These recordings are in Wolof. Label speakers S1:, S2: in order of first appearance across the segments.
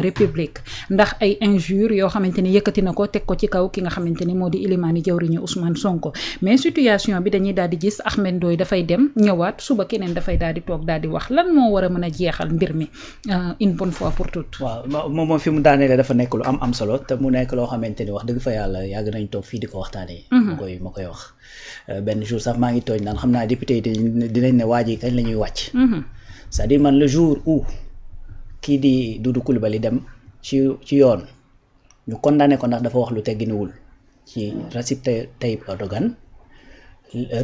S1: république ndax ay injures yoo xamante ni yëkkati na ko teg ko ci kaw ki nga xamante ni moo di ilimaani jawriñu Ousmane Sonko mais situation bi dañuy daal di gis Ahmed Ndoye dafay dem ñëwaat suba keneen dafay daal di toog daal di wax lan moo war a mën a jeexal mbir mi une bonne fois pour toutes.
S2: waaw moom fi mu daanelee dafa nekk lu am solo te mu nekk loo xamante ni wax dëgg fa yàlla yàgg nañ toog fii di ko waxtaanee. ma koy wax benn jour sax maa ngi tooñ naan xam naa député yi dinañ ne waa ji kañ la ñuy wàcc. c'est-à-dire man le jour où kii di Doudou Coulibaly dem ci yoon ñu condamné ko ndax dafa wax lu tegginuwul ci Recep Tayyip Erdogan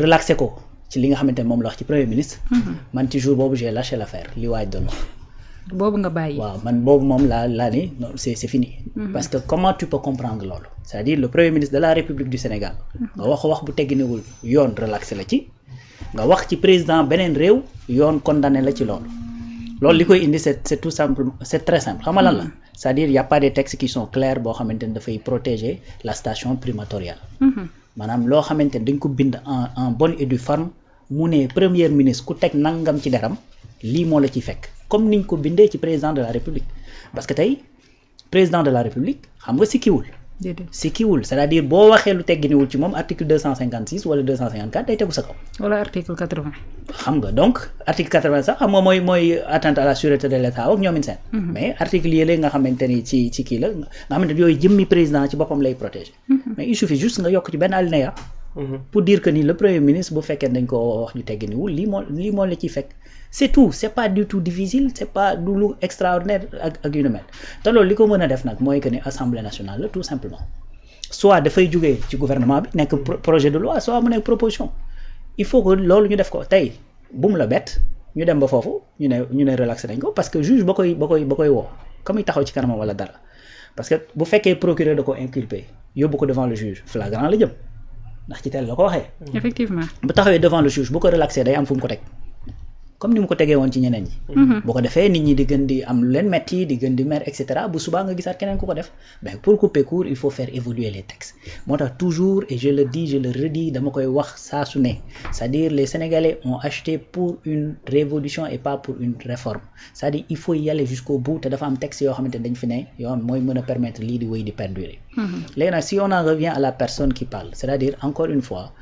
S2: relaxé ko ci li nga xamante ne moom la wax ci premier ministre. man ci jour boobu j'ai lâché l'affaire li waaj doon wax.
S1: boobu nga bàyyi.
S2: waaw man boobu moom laa ni non c'est fini. parce que comment tu peux comprendre loolu. c'est-à-dire le premier ministre de la République du Sénégal. nga wax bu tegginuwul yoon relaxé la ci. nga wax ci président beneen réew yoon condamné la ci loolu. loolu li koy indi c'est tout simple, c'est très simple xam nga lan la c'est-à-dire y a pas des textes qui sont clairs boo xamante ne dafay protéger la station primatoriale. maanaam loo xamante ne dañ ko bind en bonne et due forme mu ne premier ministre ku teg nangam ci deram lii moo la ciy fekk comme niñ ko bindee ci président de la république parce que tey président de la république xam nga sikkiwul c'est-à-dire boo waxee lu tegginiwul ci moom article 256 wala 254 day tegu sa kaw.
S1: wala article 80.
S2: xam nga donc article 80 sax xam nga mooy atteinte à la sûreté de l'État ak ñoomin seen. mais article yële nga xamante ni ci kii la nga xamante ni yooyu jëmmi président ci boppam lay protéger. mais il suffit juste nga yokk ci benn alinéa. pour dire que ni le premier ministre bu fekkee dañ ko wax ñu tegginiwul lii moo la ciy fekk. c'est tout c'est pas du tout difficile c'est pas du lu extraordinaire ak yu nu mel te loolu li ko mën a def nag mooy que ni assemblée nationale la tout simplement soit dafay jógee ci gouvernement bi nekk projet de loi soit mu nekk proposition il faut que loolu ñu def ko tey bu mu la bett ñu dem ba foofu ñu ne relaxé nañ ko parce que juge ba koy woo comme taxaw ci kanamam wala dara parce que bu fekkee procureur da ko inculpé yóbbu ko devant le juge flagrant la jëm ndax ci tel la ko waxee.
S1: effectivement
S2: bu taxawee devant le juge bu ko relaxé day am fu mu ko teg. comme ni mu ko tegee woon ci ñeneen ñi. boo ko defee nit ñi di gën di am lu leen metti di gën di mer et cetera bu subaa nga gisaat keneen ku ko def mais pour couper court il faut faire évoluer les textes moo tax toujours et je le dis je le redis dama koy wax saa su ne c'est-à-dire les Sénégalais ont acheté pour une révolution et pas pour une réforme c'est-à-dire il faut y aller jusqu'au bout te dafa am texte yoo xamante ne dañ fi ne yoo mooy mën a permettre lii di wéy di perdurer. léegi nag si on en revient à la personne qui parle c'est-à-dire encore une fois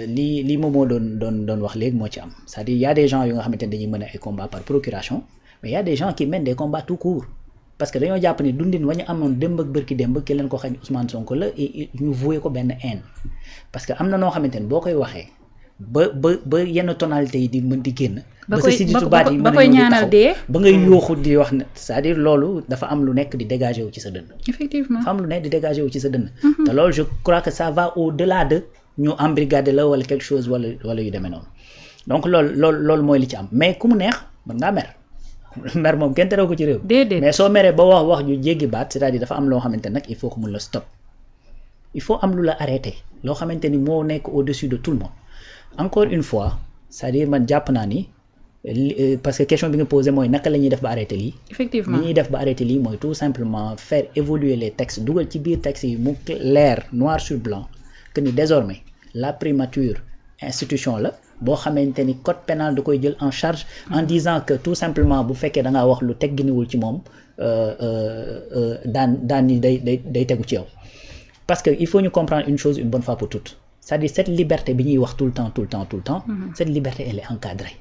S2: li moomoo doon wax léegi moo ci am c'est-à-dire y a des gens nga xamante ne dañuy mën a ay combats par procuration mais il y a des gens qui mènent des combats tout court parce que dañoo jàpp ni dundin wa ñu amoon démb ak bërki démb ki leen ko xañ Ousmane Sonko la et ñu voué ko benn haine parce que am na noo xamante ne boo koy waxee ba yenn tonalité yi di mën di génn ba sa sidditu baat yi mën a ñaanal dee ba ngay yooxu di wax ne c'est-à-dire loolu dafa am lu nekk di dégager wu ci sa dënn
S1: effectivement
S2: dafa am lu nekk di dégager wu ci sa dënn te loolu je crois que ça va au-delà de ñu embrigader la wala quelque chose wala yu demee noonu donc loolu mooy li ci am mais ku mu neex mën ngaa mer moom kenn terew ko ci réew mais soo meree ba wax ñu jéggi baat c'est-à-dire dafa am loo xamante nag il faut que mun la stop il faut am lu la arrêter loo xamante ni moo nekk au-dessus de tout le monde encore une fois c'est-à-dire man jàpp naa ni parce que question bi nga posé mooy naka la ñuy def ba arrêter lii
S1: effectivement
S2: li ñuy def ba arrêter lii mooy tout simplement faire évoluer les textes dugal ci biir textes yi mu leer noir sur blanc que ni désormais la primature institution la boo xamante ni code pénal da koy jël en charge en disant que tout simplement bu fekkee da ngaa wax lu tegginiwul ci moom daan ni day tegu ci yow parce que il faut ñu comprendre une chose une bonne fois pour toutes c'est-à-dire cette liberté bi ñuy wax tout le temps cette liberté elle est encadrée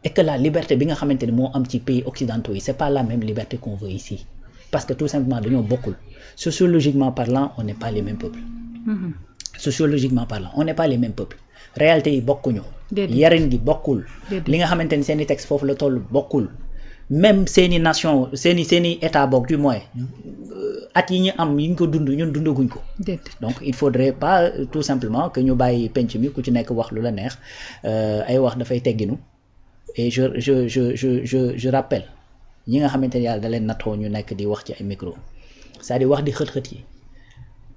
S2: et que la liberté bi nga xamante ni moo am ci pays occidentaux yi c'est pas la même liberté qu'on veut ici parce que tout simplement dañoo bokkul sociologiquement parlant on n'est pas les mêmes peuples sociologiquement parlant on n'est pas les mêmes peuples réalité yi bokkuñu yarin gi bokkul li nga xamante ni seeni texte foofu la toll bokkul même seeni nation seeni état bokk du moins at yi ñu am yi ñu ko dund ñun dundaguñ ko donc il faudrait pas tout simplement que ñu bàyyi penc mi ku ci nekk wax lu la neex ay wax dafay tegginu et je rappelle ñi nga xamante ni yàlla da leen nattoo ñu nekk di wax ci ay micro c'est-à-dire wax di xët-xët yi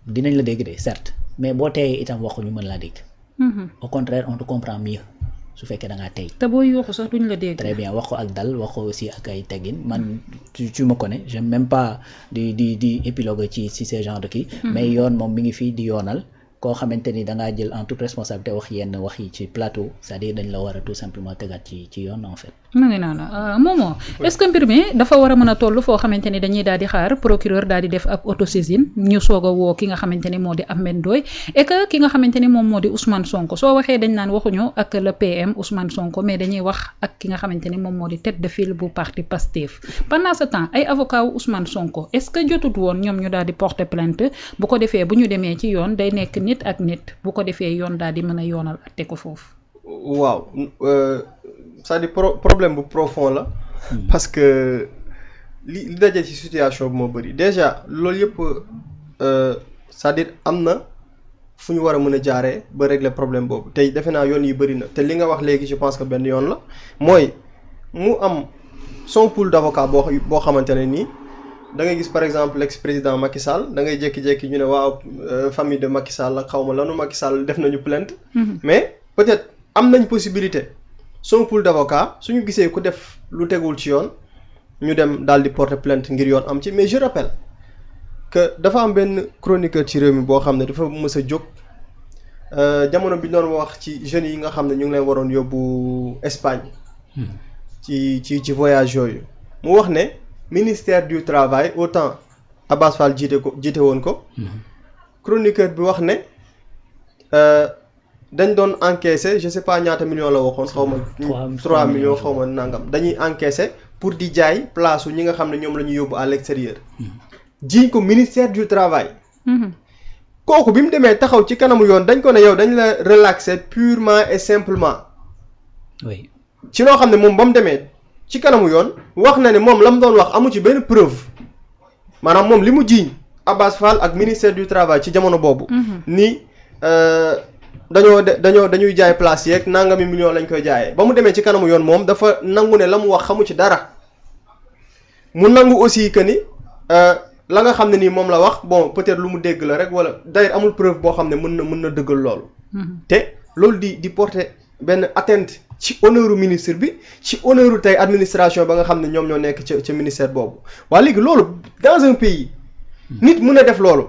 S2: dinañ la dégg de certes mais boo teeyee itam waxu ñu mën laa dégg au contraire on te comprend mieux su fekkee da ngaa tey
S1: te boo yuuxu sax duñ la dégg
S2: très bien wax ko ak dal wax ko aussi ak ay teggin man tu me connais j'aime même pas di épilogue ci ces genre de kii mais yoon moom mi ngi fii di yoonal koo xamante ni da ngaa jël en toute responsabilité wax yenn wax yi ci plateau c'est-à-dire dañ la war a tout simplement tegaat ci yoon en fait.
S1: mu ngi noonu Momo est-ce que mbir mi dafa war a mën a toll foo xamante ni dañuy daal di xaar procureur daal di def ab autosaisine ñu soog a woo ki nga xamante ni moo di Ahmed Ndoye et que ki nga xamante ni moom moo di Ousmane Sonko soo waxee dañ naan waxuñu ak le PM Ousmane Sonko mais dañuy wax ak ki nga xamante ni moom moo di tête de file bu parti Pastef pendant ce temps ay avocat wu Ousmane Sonko est-ce que jotut woon ñoom ñu daal di porter plainte bu ko defee bu ñu demee ci yoon day nekk nit ak nit bu ko defee yoon daal di mën a yoonal atte ko foofu.
S3: waaw c'est-à-dire problème bu profond la. parce que li daje ci situation bi moo bëri déjà loolu yëpp c'est-à-dire am na fu ñu war a mën a jaaree ba régler problème boobu tey defe naa yoon yi bëri na te li nga wax léegi je pense que benn yoon la mooy mu am son pool d'avocats boo xamante ne nii da ngay gis par exemple l'ex-président Macky Sall da ngay jékki-jékki ñu ne waaw famille de Macky Sall ak xaw ma lanu Macky Sall def nañu plainte. mais peut-être am nañ possibilité son pool d'avocats suñu gisee ku def lu tegul ci yoon ñu dem daal di porter plainte ngir yoon am ci mais je rappelle que dafa am benn chroniqueur ci réew mi boo xam ne dafa mës a jóg jamono bi doon wax ci jeunes yi nga xam ne ñu ngi leen waroon yóbbu Espagne. ci voyage yooyu mu wax ne ministère du travail autant Abass Fall jiite woon ko. chroniqueur bi wax ne dañ doon encaisser je sais pas ñaata millions la waxoon xaw ma 3 millions xaw ma nangam dañuy encaisser pour di jaay place ñi nga xam ne ñoom la ñu yóbbu à l'extérieur. jiiñ ko ministère du travail. kooku bi mu demee taxaw ci kanamu yoon dañ ko ne yow dañ la relaxer purement et simplement.
S2: oui
S3: ci loo xam ne moom ba mu demee ci kanamu yoon wax na ne moom la mu doon wax amu ci benn preuve maanaam moom li mu jiiñ Abass Fall ak ministère du travail ci jamono boobu. ni dañuy jaay place yeeg nangami million lañ koy jaayee ba mu demee ci kanamu yoon moom dafa nangu ne la mu wax xamu ci dara mu nangu aussi que ni la nga xam ne nii moom la wax bon peut-être lu mu dégg la rek wala d'ailleurs amul preuve boo xam ne mën na dëggal loolu. te loolu di porter benn atteinte ci honneuru ministre bi ci honneuru tey administration ba nga xam ne ñoom ñoo nekk ca ministère boobu waa léegi loolu dans un pays nit mën a def loolu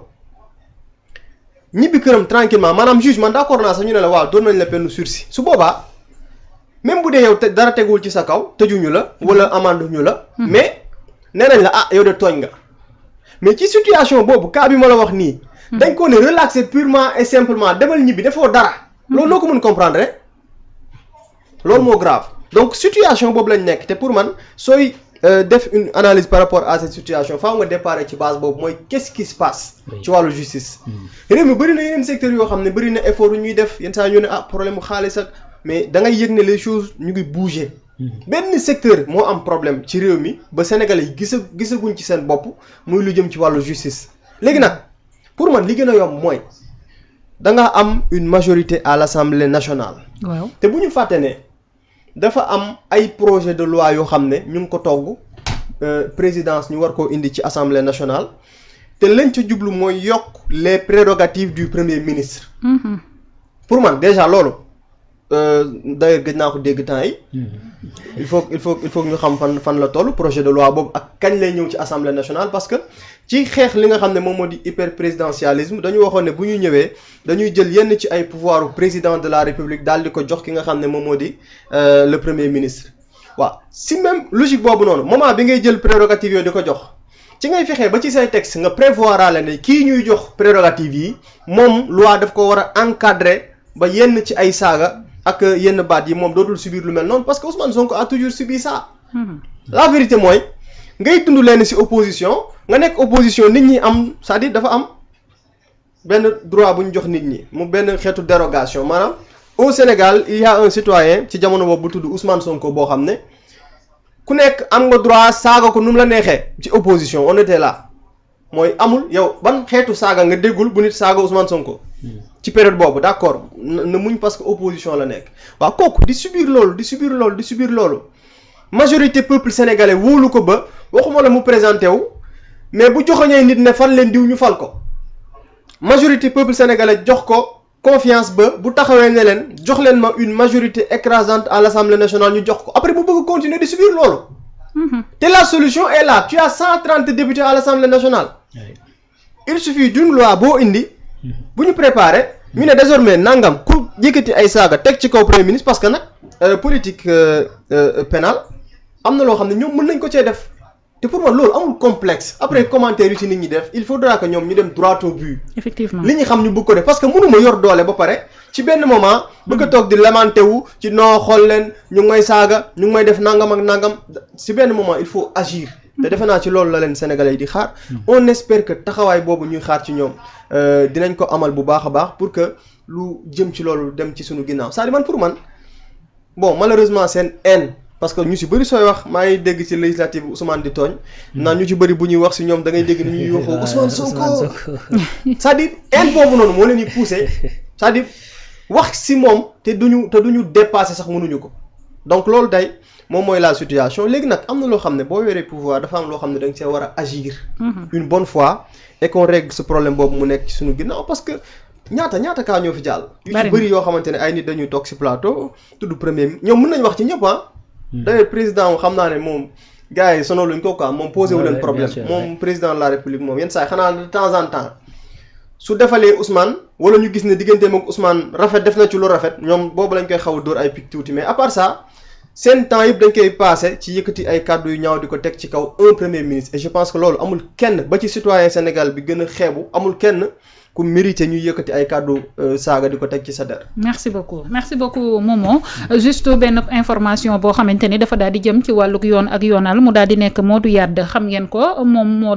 S3: ñibbi këram tranquillement maanaam juge man d'accord naa sax ñu ne la waaw doon nañ la peine sursis su boobaa même bu dee yow dara teguwul ci sa kaw tëjuñu la wala amande ñu la mais nee nañ la yow de tooñ nga mais ci situation boobu cas bi ma la wax nii dañ ko ne relaxer purement et simplement demal ñibbi defoo dara loolu noo ko mën comprendre loolu moo grave donc situation boobu lañ nekk te pour man sooy def une analyse par rapport à cette situation faaw nga déparé ci base boobu mooy qu'est-ce qui se passe ci wàllu justice réew mi bëri na yeneen secteurs yoo xam ne bëri na effort yu ñuy def yenn saa ñu ne problème mu xaalis ak mais da ngay yëg ne les choses ñu ngi bouger benn secteur moo am problème ci réew mi ba Sénégalais yi gisaguñ ci seen bopp muy lu jëm ci wàllu justice léegi nag pour man li gën a yomb mooy da nga am une majorité à l'Assemblée nationale
S1: waaw
S3: te bu ñu fàtte ne dafa am ay projet de loi yoo xam ne ñu ngi ko togg présidence ñu war koo indi ci assemblée nationale te lañ ca jublu mooy yokk les prérogatives du premier ministre. pour man déjà loolu d'ailleurs gëj naa ko dégg temps yi. il faut ñu xam fan la toll projet de loi boobu ak kañ lay ñëw ci assemblée nationale parce que ci xeex li nga xam ne moom moo di hyper présidentialisme dañu waxoon ne bu ñu ñëwee dañuy jël yenn ci ay pouvoir président de la république daal di ko jox ki nga xam ne moom moo di le premier ministre. waaw si même logique boobu noonu moment bi ngay jël prérogative yooyu di ko jox ci ngay fexee ba ci say texte nga prévoir la ne kii ñuy jox prérogative yi moom loi daf ko war a encadrer ba yenn ci ay saaga ak yenn baat yi moom dootul subir lu mel noonu parce que Ousmane Sonko a toujours subi ça. la vérité mooy ngay dund leen ci opposition nga nekk opposition nit ñi am c'est-à-dire dafa am benn droit bu ñu jox nit ñi mu benn xeetu dérogation maanaam au Sénégal il y a un citoyen ci jamono boobu bu tudd Ousmane Sonko boo xam ne ku nekk am nga droit saaga ko nu mu la neexee ci opposition on était là mooy amul yow ban xeetu saaga nga déggul bu nit saaga Ousmane Sonko. ci période boobu d'accord na muñ parce que opposition la nekk waaw kooku di subir loolu majorité peuple sénégalais wóolu ko ba waxuma la mu présenté wu mais bu joxoñee nit ne fan leen diw ñu fal ko majorité peuple sénégalais jox ko confiance ba bu taxawee ne leen jox leen ma une majorité écrasante à l'Assemblée nationale ñu jox ko après mu bëgg continuer di subir loolu te la solution est là tu as 130 députés à l'Assemblée nationale il suffit d'une loi boo indi bu ñu préparer ñu ne désormais nangam ku yëkkati ay saaga teg ci kaw premier ministre parce que nag politique pénale am na loo xam ne ñoom mën nañ ko cee def te pour man loolu amul complexe après commentaire yu ci nit ñi def il faudra que ñoom ñu dem droit au but.
S1: effectivement
S3: li ñu xam ñu bëgg ko def parce que mënuma yor doole ba pare ci benn moment bëgg a toog di lamenté wu ci noo xool leen ñu ngi may saaga ñu ngi may def nangam ak nangam ci benn moment il faut agir. te defe naa ci loolu la leen sénégalais yi di xaar on espère que taxawaay boobu ñuy xaar ci ñoom dinañ ko amal bu baax a baax pour que lu jëm ci loolu dem ci suñu ginnaaw c'est-à-dire man pour man bon malheureusement seen haine parce que ñu ci bëri sooy wax maa ngi dégg ci législative Ousmane di tooñ naan ñu ci bëri bu ñuy wax ci ñoom da ngay dégg ni ñuy waxoo Ousmane Sonko c'est-à-dire haine boobu noonu moo leen di pousser c'est-à-dire wax ci moom te duñu dépasser sax mënuñu ko donc loolu day moom mooy la situation léegi nag am na loo xam ne boo yoree pouvoir dafa am loo xam ne da nga see war a agir une bonne fois et qu'on règle ce problème boobu mu nekk ci suñu ginnaaw parce que ñaata kaa ñoo fi jàll yu ci bëri yoo xamante ne ay nit dañuy toog ci plateau tudd premier ñoom mën nañ wax ci ñëpp d'ailleurs président xam naa ne moom gars yi sonaluñ ko quoi moom posé wu leen problème moom président de la république moom yenn saa yi xanaa de temps en temps su defalee Ousmane wala ñu gis ne digganteem ak Ousmane rafet def na ci lu rafet ñoom boobu lañ koy xaw a dóor ay pic tuuti mais à part ça seen temps yëpp dañ koy passé ci yëkkati ay kàddu yu ñaaw di ko teg ci kaw un premier ministre et je pense que loolu amul kenn ba ci citoyen Sénégal bi gën a xeebu amul kenn ku mérité ñu yëkkati ay kàddu saaga di ko teg ci sa der.
S1: merci beaucoup Momo juste benn information boo xamante ni dafa daal di jëm ci wàllug yoon ak yoonal mu daal di nekk Modou Yade xam ngeen ko moom moo